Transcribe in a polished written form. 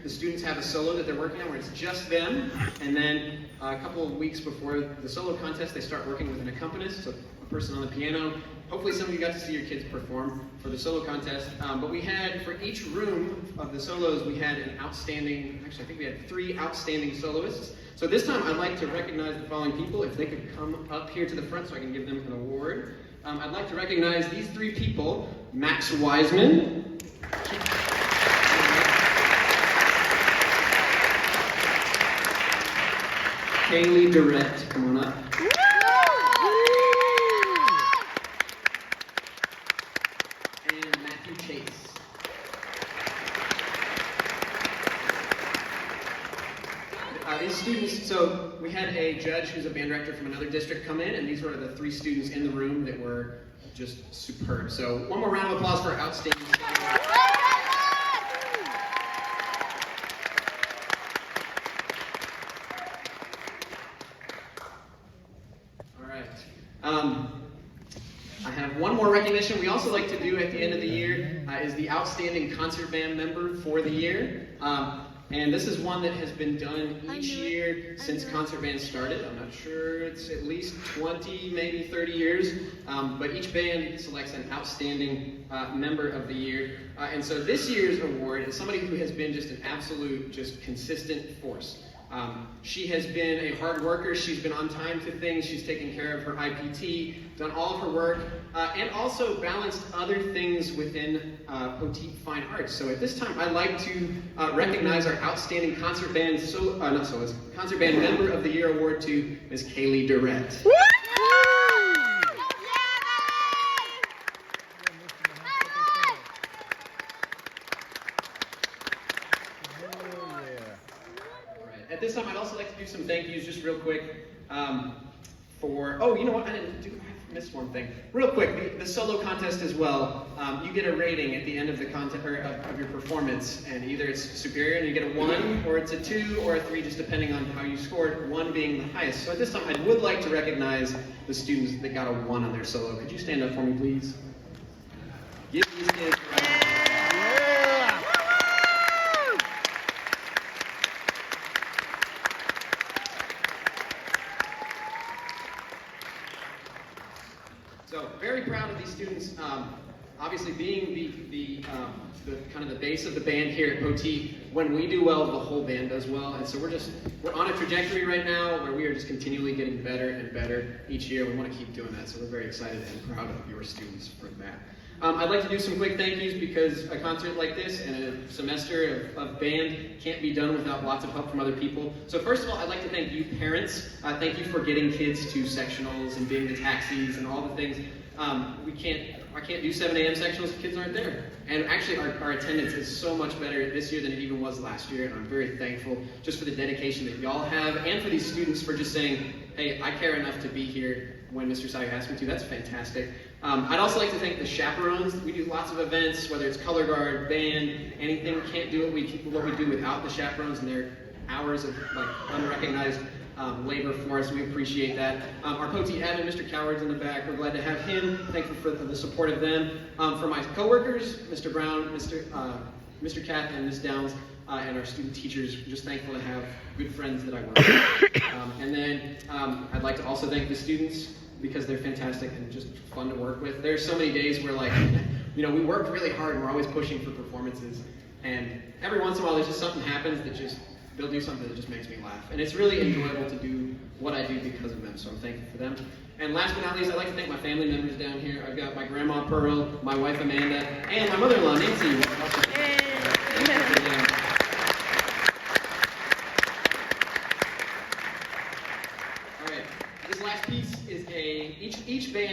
the students have a solo that they're working on where it's just them, and then a couple of weeks before the solo contest, they start working with an accompanist, so a person on the piano. Hopefully some of you got to see your kids perform for the solo contest, but we had, for each room of the solos, we had an outstanding, actually I think we had 3 outstanding soloists. So this time I'd like to recognize the following people. If they could come up here to the front so I can give them an award. I'd like to recognize these 3 people: Max Wiseman, Kaylee Durrett, come on up, and Matthew Chase. These students, so we had a judge who's a band director from another district come in, and these were the 3 students in the room that were just superb. So one more round of applause for our outstanding students. All right. I have one more recognition we also like to do at the end of the year is the outstanding concert band member for the year. And this is one that has been done each year since concert band started. I'm not sure, it's at least 20, maybe 30 years. But each band selects an outstanding member of the year. And so this year's award is somebody who has been just an absolute, just consistent force. She has been a hard worker. She's been on time to things. She's taken care of her IPT, done all of her work, and also balanced other things within Poteet Fine Arts. So at this time, I'd like to recognize our outstanding concert band, concert band member of the year award to Ms. Kaylee Durrett. At this time, I'd also like to do some thank yous just real quick for, oh, you know what, I missed one thing. Real quick, the solo contest as well, you get a rating at the end of the contest, or of your performance, and either it's superior and you get a 1, or it's a 2 or a 3, just depending on how you scored, 1 being the highest. So at this time, I would like to recognize the students that got a 1 on their solo. Could you stand up for me, please? Give these kids a round. So very proud of these students. Obviously, being the kind of the base of the band here at Poteet, when we do well, the whole band does well. And so we're on a trajectory right now where we are just continually getting better and better each year. We want to keep doing that. So we're very excited and proud of your students for that. I'd like to do some quick thank yous because a concert like this and a semester of band can't be done without lots of help from other people. So first of all, I'd like to thank you parents. Thank you for getting kids to sectionals and being the taxis and all the things. I can't do 7 a.m. sectionals if kids aren't there. And actually our attendance is so much better this year than it even was last year, and I'm very thankful just for the dedication that y'all have and for these students for just saying, hey, I care enough to be here when Mr. Sawyer asked me to. That's fantastic. I'd also like to thank the chaperones. We do lots of events, whether it's color guard, band, anything. Can't do what we do without the chaperones and their hours of unrecognized labor for us. We appreciate that. Our Poteet admin, Mr. Coward's in the back. We're glad to have him. Thankful for the support of them. For my coworkers, Mr. Brown, Mr. Kath, and Ms. Downs, and our student teachers, just thankful to have good friends that I work with. And then I'd like to also thank the students because they're fantastic and just fun to work with. There's so many days where we work really hard and we're always pushing for performances. And every once in a while there's just something happens that they'll do something that just makes me laugh. And it's really enjoyable to do what I do because of them, so I'm thankful for them. And last but not least, I'd like to thank my family members down here. I've got my grandma Pearl, my wife Amanda, and my mother-in-law Nancy. All right, this last piece is each band